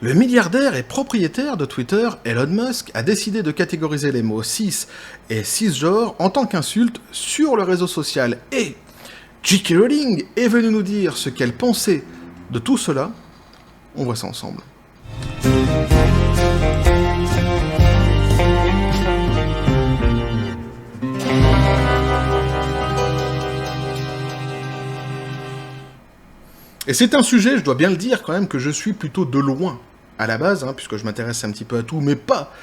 Le milliardaire et propriétaire de Twitter, Elon Musk, a décidé de catégoriser les mots cis et cisgenre en tant qu'insulte sur le réseau social. Et J.K. Rowling est venue nous dire ce qu'elle pensait de tout cela. On voit ça ensemble. Et c'est un sujet, je dois bien le dire quand même, que je suis plutôt de loin à la base, puisque je m'intéresse un petit peu à tout, mais pas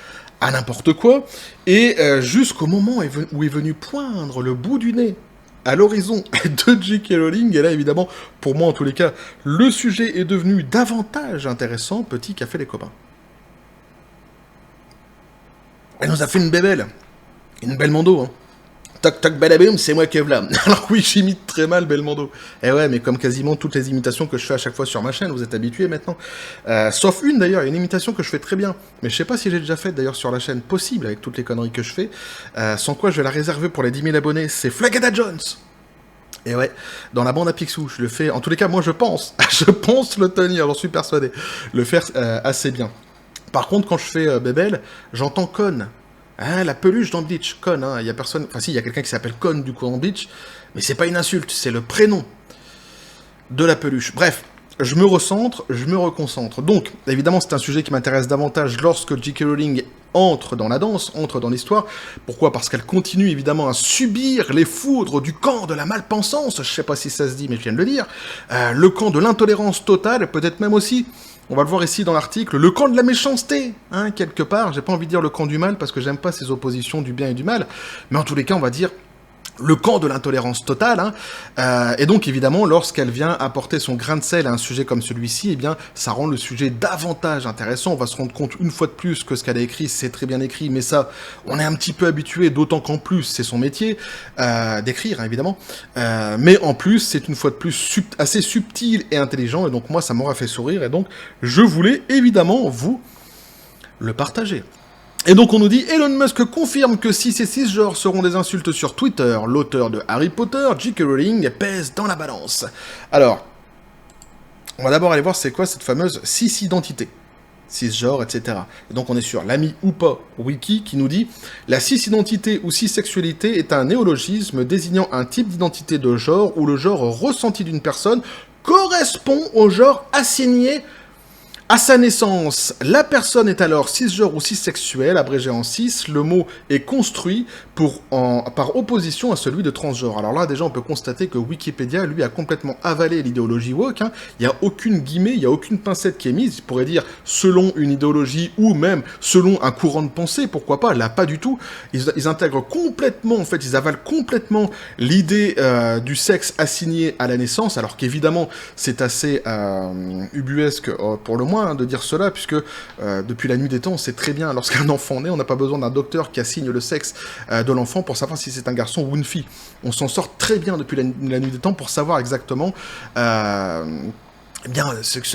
à n'importe quoi. Et jusqu'au moment où est venu poindre le bout du nez à l'horizon de J.K. Rowling, et là évidemment, pour moi en tous les cas, le sujet est devenu davantage intéressant, petit café les copains. Elle nous a fait une bébelle, une Belmondo, Toc toc badaboum, c'est moi qui v'là. Alors oui, j'imite très mal Belmondo. Eh ouais, mais comme quasiment toutes les imitations que je fais à chaque fois sur ma chaîne, vous êtes habitués maintenant. Sauf une d'ailleurs, une imitation que je fais très bien. Mais je sais pas si j'ai déjà fait d'ailleurs sur la chaîne, possible avec toutes les conneries que je fais. Sans quoi je vais la réserver pour les 10 000 abonnés, c'est Flagada Jones. Et ouais, dans la bande à Picsou, je le fais, en tous les cas moi je pense le tenir, j'en suis persuadé, le faire assez bien. Par contre, quand je fais Bébel, j'entends conne. La peluche dans Bleach, Con, il y a personne... Enfin si, il y a quelqu'un qui s'appelle Con, du coup, en Bleach, mais c'est pas une insulte, c'est le prénom de la peluche. Bref, je me recentre, je me reconcentre. Donc, évidemment, c'est un sujet qui m'intéresse davantage lorsque J.K. Rowling entre dans la danse, entre dans l'histoire. Pourquoi ? Parce qu'elle continue, évidemment, à subir les foudres du camp de la malpensance, je sais pas si ça se dit, mais je viens de le dire, le camp de l'intolérance totale, peut-être même aussi... On va le voir ici dans l'article, le camp de la méchanceté, quelque part. J'ai pas envie de dire le camp du mal, parce que j'aime pas ces oppositions du bien et du mal. Mais en tous les cas, on va dire le camp de l'intolérance totale. Et donc, évidemment, lorsqu'elle vient apporter son grain de sel à un sujet comme celui-ci, eh bien, ça rend le sujet davantage intéressant. On va se rendre compte une fois de plus que ce qu'elle a écrit, c'est très bien écrit, mais ça, on est un petit peu habitué, d'autant qu'en plus, c'est son métier, d'écrire, évidemment. Mais en plus, c'est une fois de plus assez subtil et intelligent, et donc moi, ça m'aura fait sourire, et donc, je voulais évidemment vous le partager. Et donc on nous dit, Elon Musk confirme que cis et cisgenres seront des insultes sur Twitter. L'auteur de Harry Potter, J.K. Rowling, pèse dans la balance. Alors, on va d'abord aller voir c'est quoi cette fameuse cis-identité. Cisgenre, etc. Et donc on est sur l'ami ou pas wiki qui nous dit « La cis-identité ou cis-sexualité est un néologisme désignant un type d'identité de genre où le genre ressenti d'une personne correspond au genre assigné à sa naissance. La personne est alors cisgenre ou cissexuelle, abrégé en cis. Le mot est construit par opposition à celui de transgenre. » Alors là, déjà, on peut constater que Wikipédia, lui, a complètement avalé l'idéologie woke. Il n'y a aucune guillemets, il n'y a aucune pincette qui est mise. Il pourrait dire selon une idéologie ou même selon un courant de pensée, pourquoi pas. Là, pas du tout. Ils intègrent complètement, en fait, ils avalent complètement l'idée du sexe assigné à la naissance, alors qu'évidemment, c'est assez ubuesque pour le moins de dire cela, puisque depuis la nuit des temps, on sait très bien, lorsqu'un enfant naît, on n'a pas besoin d'un docteur qui assigne le sexe de l'enfant pour savoir si c'est un garçon ou une fille. On s'en sort très bien depuis la nuit des temps pour savoir exactement ce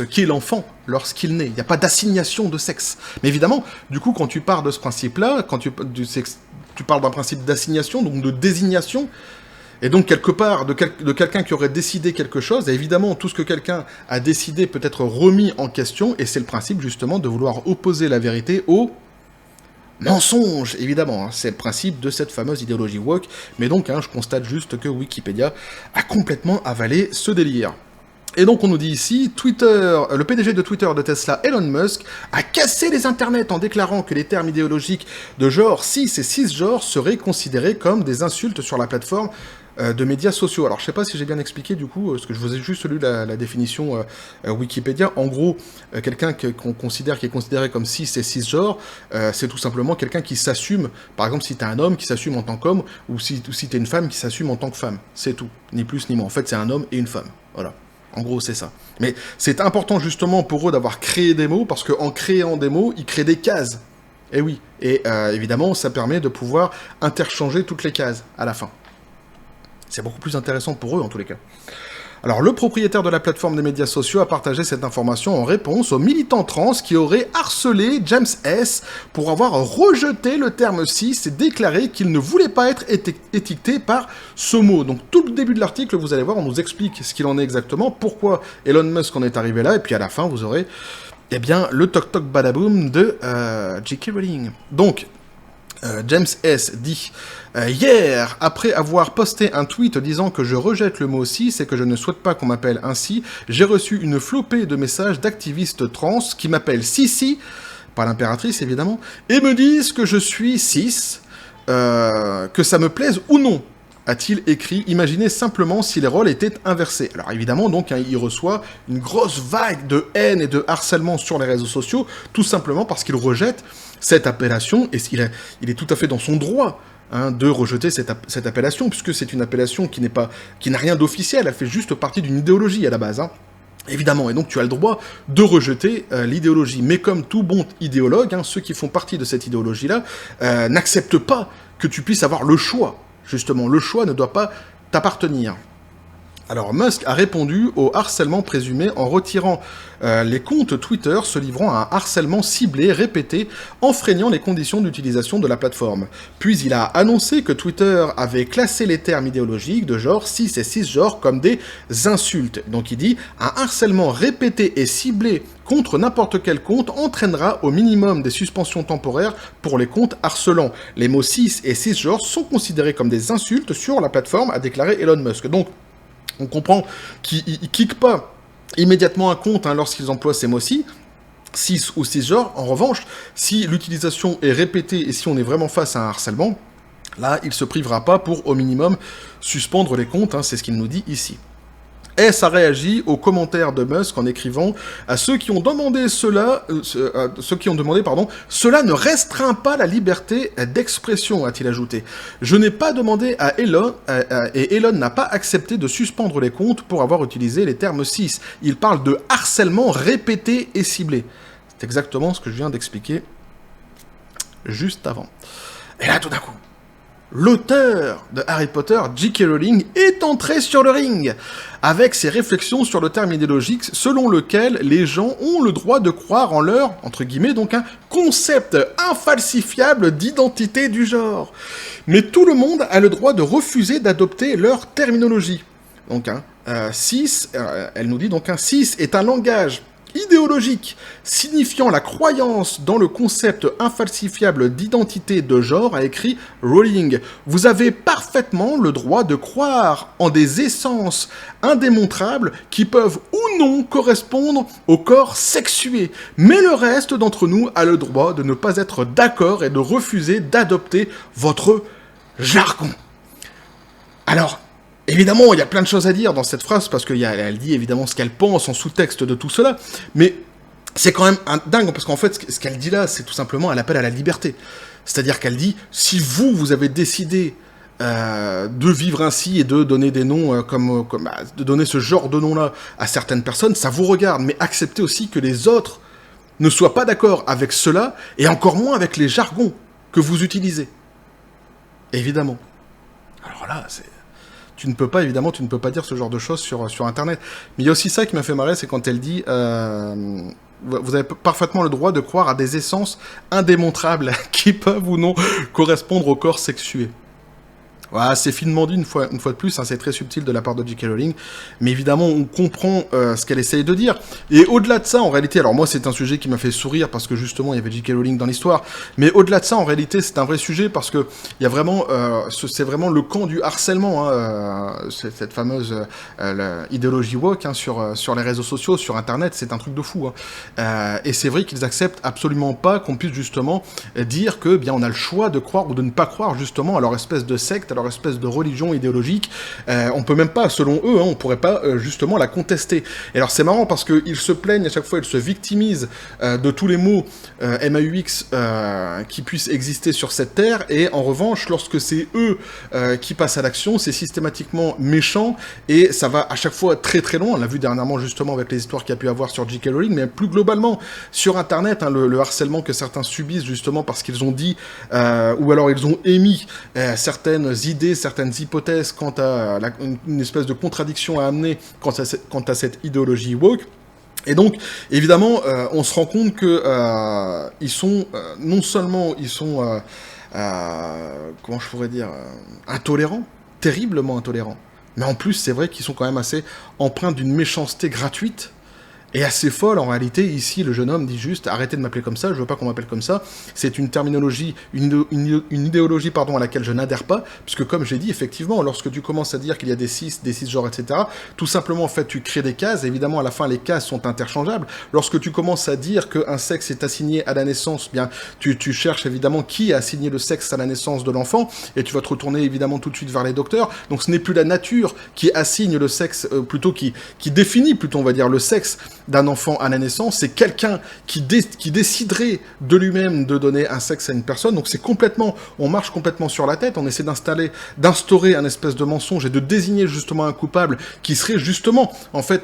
qu'est l'enfant lorsqu'il naît. Il n'y a pas d'assignation de sexe. Mais évidemment, du coup, quand tu pars de ce principe-là, quand tu parles d'un principe d'assignation, donc de désignation, et donc, quelque part, de quelqu'un qui aurait décidé quelque chose, et évidemment, tout ce que quelqu'un a décidé peut être remis en question, et c'est le principe, justement, de vouloir opposer la vérité au mensonge, évidemment. C'est le principe de cette fameuse idéologie woke, mais donc, je constate juste que Wikipédia a complètement avalé ce délire. Et donc on nous dit ici, le PDG de Twitter de Tesla, Elon Musk, a cassé les internets en déclarant que les termes idéologiques de genre cis et cisgenre seraient considérés comme des insultes sur la plateforme de médias sociaux. Alors je sais pas si j'ai bien expliqué du coup, parce que je vous ai juste lu la définition Wikipédia. En gros, quelqu'un qui est considéré comme cis et cisgenre, c'est tout simplement quelqu'un qui s'assume, par exemple si t'es un homme qui s'assume en tant qu'homme, ou si t'es une femme qui s'assume en tant que femme. C'est tout, ni plus ni moins. En fait c'est un homme et une femme, voilà. En gros, c'est ça. Mais c'est important justement pour eux d'avoir créé des mots, parce qu'en créant des mots, ils créent des cases. Et oui. Et évidemment, ça permet de pouvoir interchanger toutes les cases à la fin. C'est beaucoup plus intéressant pour eux, en tous les cas. Alors, le propriétaire de la plateforme des médias sociaux a partagé cette information en réponse aux militants trans qui auraient harcelé James S. pour avoir rejeté le terme cis et déclaré qu'il ne voulait pas être étiqueté par ce mot. Donc, tout le début de l'article, vous allez voir, on nous explique ce qu'il en est exactement, pourquoi Elon Musk en est arrivé là, et puis à la fin, vous aurez Eh bien, le Toc Toc Badaboom de J.K. Rowling. Donc, James S. dit hier, après avoir posté un tweet disant que je rejette le mot cis et que je ne souhaite pas qu'on m'appelle ainsi, j'ai reçu une flopée de messages d'activistes trans qui m'appellent Sissi, pas l'impératrice évidemment, et me disent que je suis cis, que ça me plaise ou non. A-t-il écrit, imaginez simplement si les rôles étaient inversés. Alors évidemment, donc, il reçoit une grosse vague de haine et de harcèlement sur les réseaux sociaux, tout simplement parce qu'il rejette cette appellation, et il est tout à fait dans son droit de rejeter cette appellation, puisque c'est une appellation qui n'a rien d'officiel, elle fait juste partie d'une idéologie à la base. Évidemment, et donc tu as le droit de rejeter l'idéologie. Mais comme tout bon idéologue, ceux qui font partie de cette idéologie-là n'acceptent pas que tu puisses avoir le choix. Justement, le choix ne doit pas t'appartenir. Alors Musk a répondu au harcèlement présumé en retirant les comptes Twitter se livrant à un harcèlement ciblé, répété, enfreignant les conditions d'utilisation de la plateforme. Puis il a annoncé que Twitter avait classé les termes idéologiques de genre cis et cisgenre comme des insultes. Donc il dit « Un harcèlement répété et ciblé contre n'importe quel compte entraînera au minimum des suspensions temporaires pour les comptes harcelants. Les mots cis et cisgenre sont considérés comme des insultes sur la plateforme », a déclaré Elon Musk. Donc, on comprend qu'ils ne kickent pas immédiatement un compte lorsqu'ils emploient ces mots-ci, cis ou cisgenre. En revanche, si l'utilisation est répétée et si on est vraiment face à un harcèlement, là, il ne se privera pas pour, au minimum, suspendre les comptes. C'est ce qu'il nous dit ici. Et ça réagit aux commentaires de Musk en écrivant à ceux qui ont demandé cela, cela ne restreint pas la liberté d'expression, a-t-il ajouté. Je n'ai pas demandé à Elon, et Elon n'a pas accepté de suspendre les comptes pour avoir utilisé les termes cis. Il parle de harcèlement répété et ciblé. C'est exactement ce que je viens d'expliquer juste avant. Et là, tout d'un coup, l'auteur de Harry Potter, J.K. Rowling, est entré sur le ring avec ses réflexions sur le terme idéologique selon lequel les gens ont le droit de croire en leur, entre guillemets, donc un concept infalsifiable d'identité du genre. Mais tout le monde a le droit de refuser d'adopter leur terminologie. Donc, cis, elle nous dit donc cis est un langage idéologique, signifiant la croyance dans le concept infalsifiable d'identité de genre, a écrit Rowling. Vous avez parfaitement le droit de croire en des essences indémontrables qui peuvent ou non correspondre au corps sexué. Mais le reste d'entre nous a le droit de ne pas être d'accord et de refuser d'adopter votre jargon. Alors, évidemment, il y a plein de choses à dire dans cette phrase, parce qu'elle dit évidemment ce qu'elle pense en sous-texte de tout cela, mais c'est quand même dingue, parce qu'en fait, ce qu'elle dit là, c'est tout simplement un appel à la liberté. C'est-à-dire qu'elle dit, si vous avez décidé de vivre ainsi et de donner des noms de donner ce genre de nom-là à certaines personnes, ça vous regarde, mais acceptez aussi que les autres ne soient pas d'accord avec cela, et encore moins avec les jargons que vous utilisez. Évidemment. Alors là, tu ne peux pas dire ce genre de choses sur Internet. Mais il y a aussi ça qui m'a fait marrer, c'est quand elle dit vous avez parfaitement le droit de croire à des essences indémontrables qui peuvent ou non correspondre au corps sexué. Voilà, c'est finement dit une fois de plus, c'est très subtil de la part de J.K. Rowling, mais évidemment on comprend ce qu'elle essaye de dire. Et au-delà de ça, en réalité, alors moi c'est un sujet qui m'a fait sourire parce que justement il y avait J.K. Rowling dans l'histoire, mais au-delà de ça, en réalité c'est un vrai sujet parce que il y a vraiment, c'est vraiment le camp du harcèlement, cette fameuse idéologie woke sur les réseaux sociaux, sur Internet, c'est un truc de fou. Et c'est vrai qu'ils acceptent absolument pas qu'on puisse justement dire que bien on a le choix de croire ou de ne pas croire justement à leur espèce de secte, à leur espèce de religion idéologique. On peut même pas, selon eux, on pourrait pas justement la contester. Et alors c'est marrant parce qu'ils se plaignent à chaque fois, ils se victimisent de tous les mots MAUX qui puissent exister sur cette terre, et en revanche, lorsque c'est eux qui passent à l'action, c'est systématiquement méchant, et ça va à chaque fois très très loin. On l'a vu dernièrement justement avec les histoires qu'il y a pu avoir sur J.K. Rowling, mais plus globalement sur Internet, le harcèlement que certains subissent justement parce qu'ils ont dit ou alors ils ont émis certaines idées, certaines hypothèses quant à une espèce de contradiction à amener quant à cette idéologie woke. Et donc, évidemment, on se rend compte que ils sont non seulement comment je pourrais dire, intolérants, terriblement intolérants, mais en plus, c'est vrai qu'ils sont quand même assez empreints d'une méchanceté gratuite est assez folle. En réalité, ici, le jeune homme dit juste, arrêtez de m'appeler comme ça, je veux pas qu'on m'appelle comme ça. C'est une terminologie, une idéologie, pardon, à laquelle je n'adhère pas, puisque comme j'ai dit, effectivement, lorsque tu commences à dire qu'il y a des cisgenres, etc., tout simplement, en fait, tu crées des cases. Évidemment, à la fin, les cases sont interchangeables. Lorsque tu commences à dire qu'un sexe est assigné à la naissance, bien, tu cherches évidemment qui a assigné le sexe à la naissance de l'enfant, et tu vas te retourner évidemment tout de suite vers les docteurs. Donc ce n'est plus la nature qui assigne le sexe, plutôt qui définit, plutôt on va dire, le sexe d'un enfant à la naissance. C'est quelqu'un qui déciderait de lui-même de donner un sexe à une personne. Donc c'est complètement, on marche complètement sur la tête, on essaie d'instaurer un espèce de mensonge et de désigner justement un coupable qui serait justement, en fait,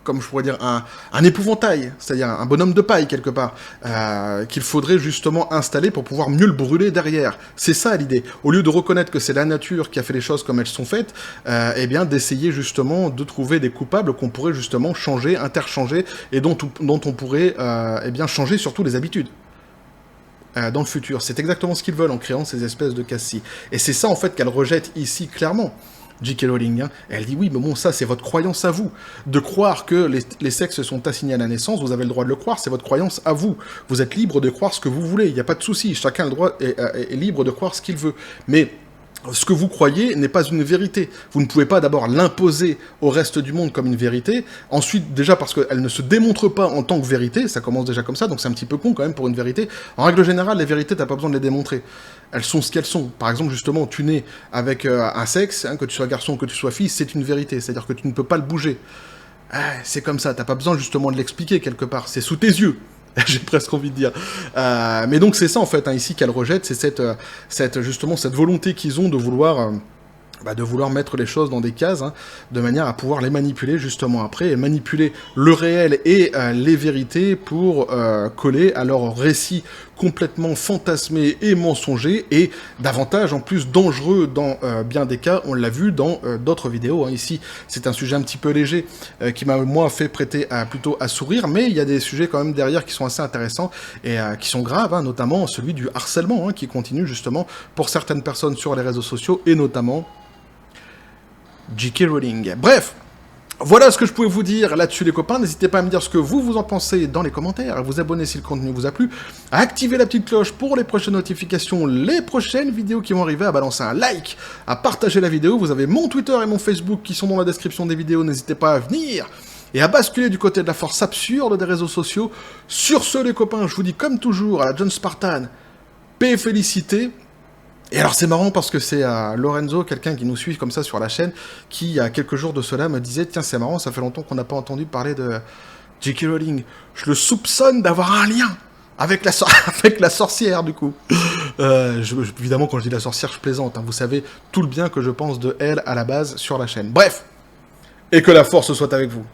comme je pourrais dire, un épouvantail, c'est-à-dire un bonhomme de paille quelque part, qu'il faudrait justement installer pour pouvoir mieux le brûler derrière. C'est ça l'idée. Au lieu de reconnaître que c'est la nature qui a fait les choses comme elles sont faites, eh bien d'essayer justement de trouver des coupables qu'on pourrait justement changer, interchanger, et dont on pourrait eh bien changer surtout les habitudes. Dans le futur. C'est exactement ce qu'ils veulent en créant ces espèces de cassis. Et c'est ça en fait qu'elle rejette ici clairement. J.K. Rowling, hein. Elle dit oui, mais bon, ça c'est votre croyance à vous. De croire que les sexes sont assignés à la naissance, vous avez le droit de le croire, c'est votre croyance à vous. Vous êtes libre de croire ce que vous voulez, il n'y a pas de souci, chacun a le droit est libre de croire ce qu'il veut. Mais ce que vous croyez n'est pas une vérité. Vous ne pouvez pas d'abord l'imposer au reste du monde comme une vérité, ensuite déjà parce qu'elle ne se démontre pas en tant que vérité, ça commence déjà comme ça, donc c'est un petit peu con quand même pour une vérité. En règle générale, les vérités, t'as pas besoin de les démontrer. Elles sont ce qu'elles sont. Par exemple, justement, tu nais avec un sexe, hein, que tu sois garçon ou que tu sois fille, c'est une vérité, c'est-à-dire que tu ne peux pas le bouger. C'est comme ça, t'as pas besoin justement de l'expliquer quelque part, c'est sous tes yeux. J'ai presque envie de dire. Mais donc c'est ça en fait, hein, ici qu'elle rejette, c'est justement cette volonté qu'ils ont de vouloir mettre les choses dans des cases, hein, de manière à pouvoir les manipuler justement après, et manipuler le réel et les vérités pour coller à leur récit complètement fantasmé et mensonger, et davantage en plus dangereux dans bien des cas. On l'a vu dans d'autres vidéos, hein. Ici c'est un sujet un petit peu léger qui m'a moi fait prêter plutôt à sourire, mais il y a des sujets quand même derrière qui sont assez intéressants et qui sont graves, hein, notamment celui du harcèlement, hein, qui continue justement pour certaines personnes sur les réseaux sociaux, et notamment J.K. Rowling. Bref, voilà ce que je pouvais vous dire là-dessus les copains. N'hésitez pas à me dire ce que vous en pensez dans les commentaires, à vous abonner si le contenu vous a plu, à activer la petite cloche pour les prochaines notifications, les prochaines vidéos qui vont arriver, à balancer un like, à partager la vidéo. Vous avez mon Twitter et mon Facebook qui sont dans la description des vidéos, n'hésitez pas à venir et à basculer du côté de la force absurde des réseaux sociaux. Sur ce les copains, je vous dis comme toujours à la John Spartan, paix et félicité. Et alors c'est marrant parce que c'est Lorenzo, quelqu'un qui nous suit comme ça sur la chaîne, qui il y a quelques jours de cela me disait « Tiens, c'est marrant, ça fait longtemps qu'on n'a pas entendu parler de J.K. Rowling. Je le soupçonne d'avoir un lien avec la sorcière, du coup. » Évidemment, quand je dis la sorcière, je plaisante. Hein. Vous savez tout le bien que je pense de elle à la base sur la chaîne. Bref, et que la force soit avec vous.